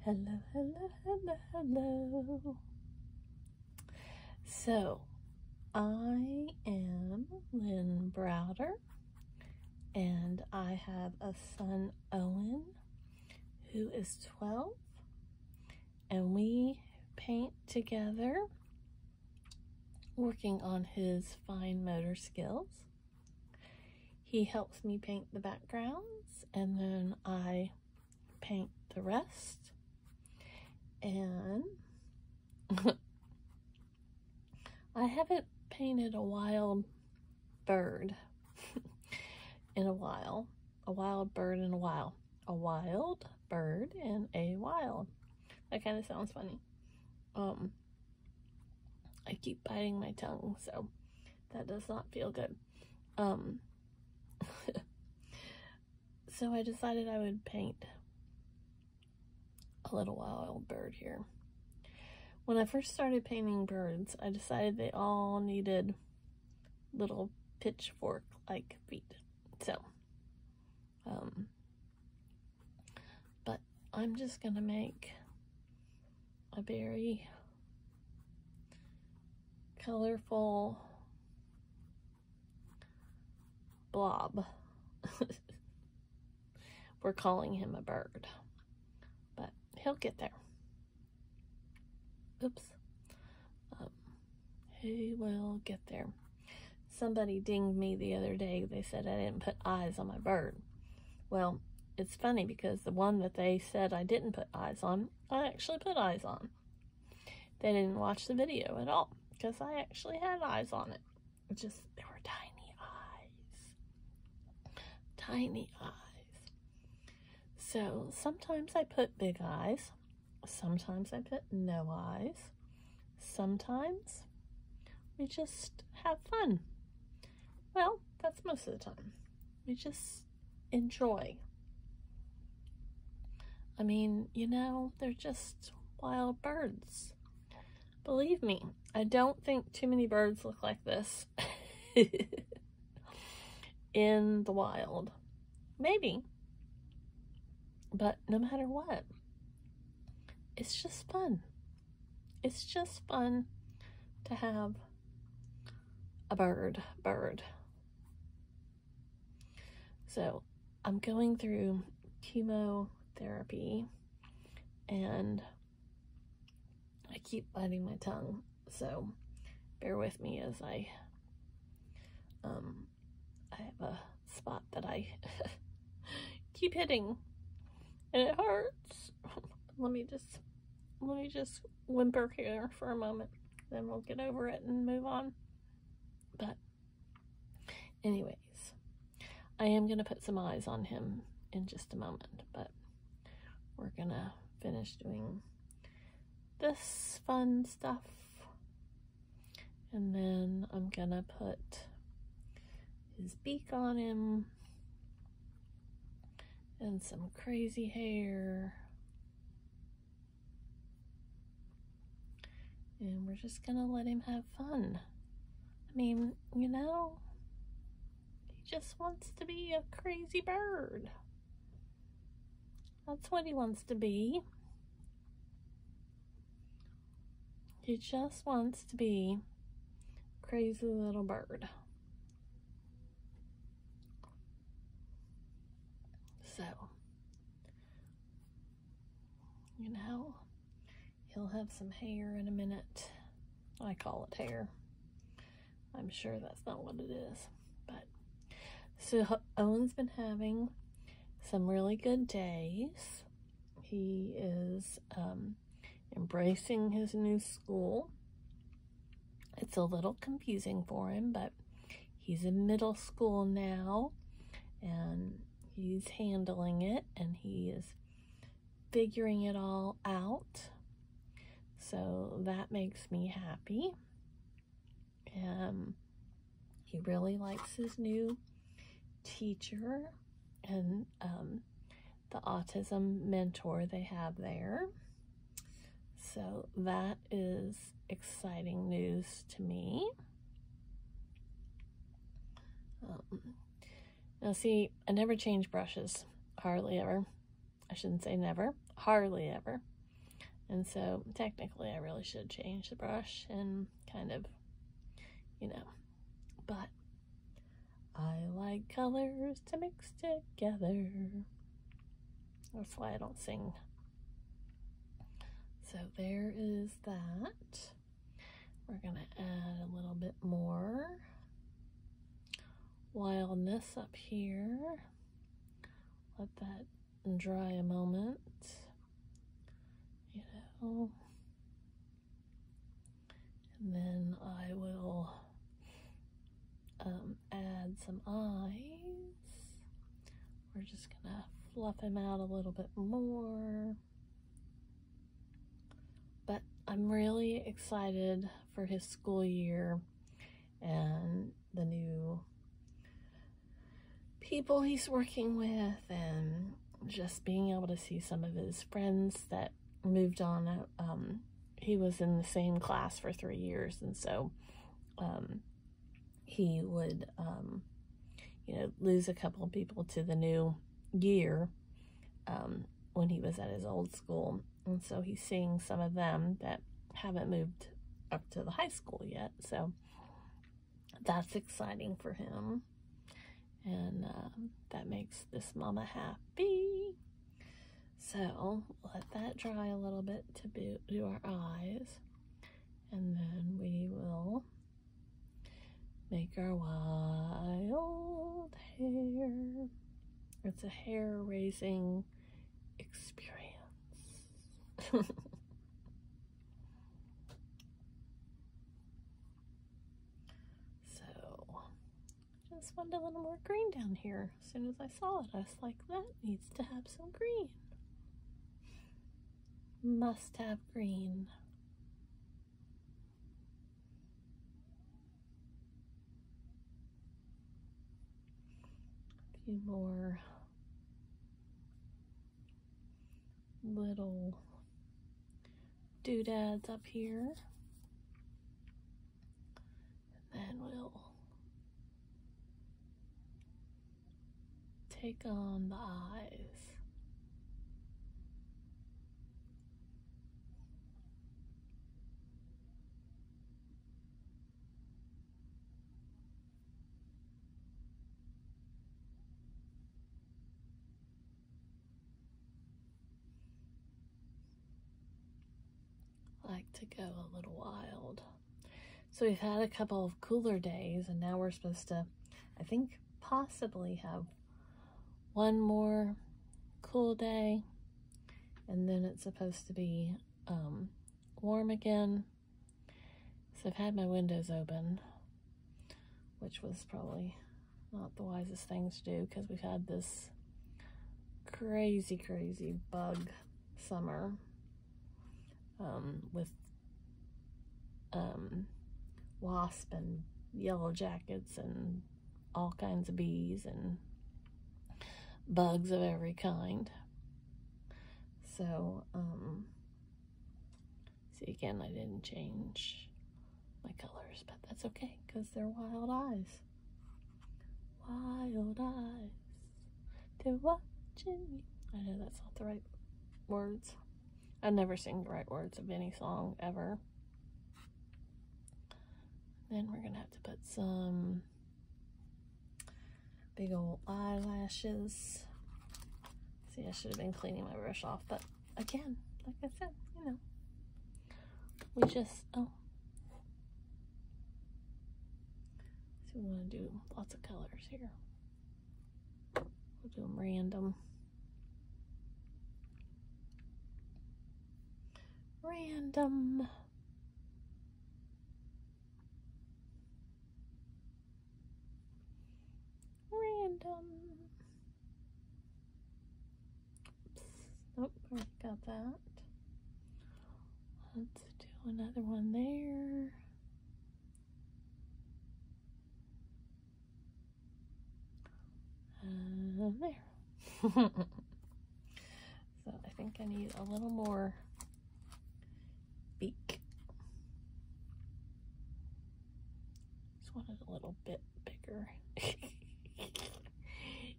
Hello, hello, hello, hello. So, I am Lynn Browder, and I have a son, Owen, who is 12, and we paint together, working on his fine motor skills. He helps me paint the backgrounds, and then I paint the rest. And I haven't painted a wild bird in a while. A wild bird in a while. A wild bird in a wild. That kind of sounds funny. I keep biting my tongue, so that does not feel good. So I decided I would paint a little wild bird here. When I first started painting birds, I decided they all needed little pitchfork-like feet. So, but I'm just gonna make a very colorful blob. We're calling him a bird, but he'll get there. Oops. He will get there. Somebody dinged me the other day. They said I didn't put eyes on my bird. Well, it's funny because the one that they said I didn't put eyes on, I actually put eyes on. They didn't watch the video at all because I actually had eyes on it. It just, they were tiny eyes. Tiny eyes. So sometimes I put big eyes. Sometimes I put no eyes. Sometimes we just have fun. Well, that's most of the time. We just enjoy. I mean, you know, they're just wild birds. Believe me, I don't think too many birds look like this in the wild. Maybe. But no matter what, it's just fun. It's just fun to have a bird. So I'm going through chemotherapy and I keep biting my tongue. So bear with me as I have a spot that I keep hitting and it hurts. Let me just whimper here for a moment, then we'll get over it and move on. But anyways, I am gonna put some eyes on him in just a moment, but we're gonna finish doing this fun stuff, and then I'm gonna put his beak on him and some crazy hair. And we're just gonna let him have fun. I mean, you know, he just wants to be a crazy bird. That's what he wants to be. He just wants to be a crazy little bird. So, you know, he'll have some hair in a minute. I call it hair. I'm sure that's not what it is. But so Owen's been having some really good days. He is embracing his new school. It's a little confusing for him, but he's in middle school now and he's handling it and he is figuring it all out. So that makes me happy. He really likes his new teacher and the autism mentor they have there. So that is exciting news to me. Now see, I never change brushes, hardly ever. I shouldn't say never, hardly ever. And so technically I really should change the brush and kind of, you know, but I like colors to mix together. That's why I don't sing. So there is that. We're going to add a little bit more wildness up here. Let that dry a moment, you know. And then I will add some eyes. We're just going to fluff him out a little bit more. But I'm really excited for his school year and the new people he's working with, and just being able to see some of his friends that moved on. He was in the same class for 3 years, and so he would you know, lose a couple of people to the new year when he was at his old school. And so he's seeing some of them that haven't moved up to the high school yet. So that's exciting for him. And that makes this mama happy. So let that dry a little bit to do our eyes. And then we will make our wild hair. It's a hair raising experience. So just wanted a little more green down here. As soon as I saw it, I was like, that needs to have some green. Must have green. A few more little doodads up here. And then we'll take on the eyes. Like to go a little wild. So we've had a couple of cooler days, and now we're supposed to, I think, possibly have one more cool day, and then it's supposed to be warm again. So I've had my windows open, which was probably not the wisest thing to do, because we've had this crazy bug summer. With wasp and yellow jackets and all kinds of bees and bugs of every kind. So, see, again, I didn't change my colors, but that's okay, because they're wild eyes. Wild eyes, they're watching you. I know that's not the right words. I never sing the right words of any song, ever. Then we're gonna have to put some big old eyelashes. See, I should have been cleaning my brush off, but again, like I said, you know, we just, so we want to do lots of colors here. We'll do them random. Random. Oops. Nope, already got that. Let's do another one there. And there. So I think I need a little more beak. Just wanted a little bit bigger.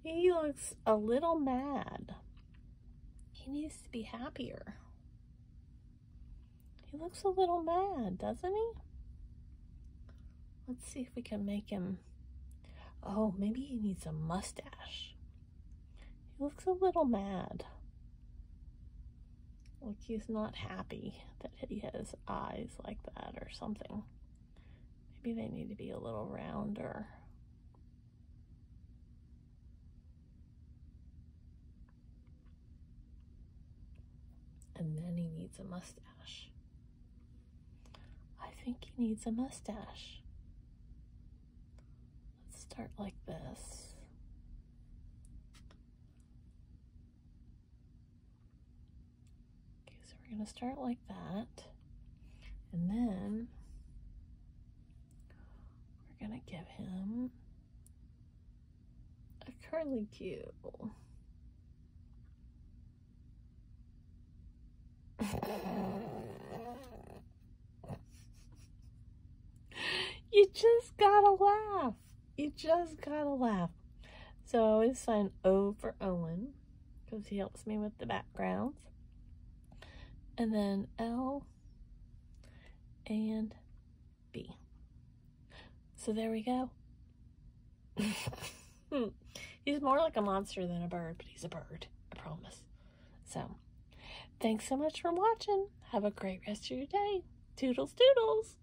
He looks a little mad. He needs to be happier. He looks a little mad, doesn't he? Let's see if we can make him... Oh, maybe he needs a mustache. He looks a little mad. Like he's not happy that he has eyes like that or something. Maybe they need to be a little rounder. And then he needs a mustache. I think he needs a mustache. Let's start like this. Okay, so we're going to start like that. And then we're going to give him a curly Q. You just gotta laugh. You just gotta laugh. So I always sign O for Owen because he helps me with the backgrounds. And then L and B. So there we go. He's more like a monster than a bird, but he's a bird, I promise. So, thanks so much for watching. Have a great rest of your day. Toodles, toodles.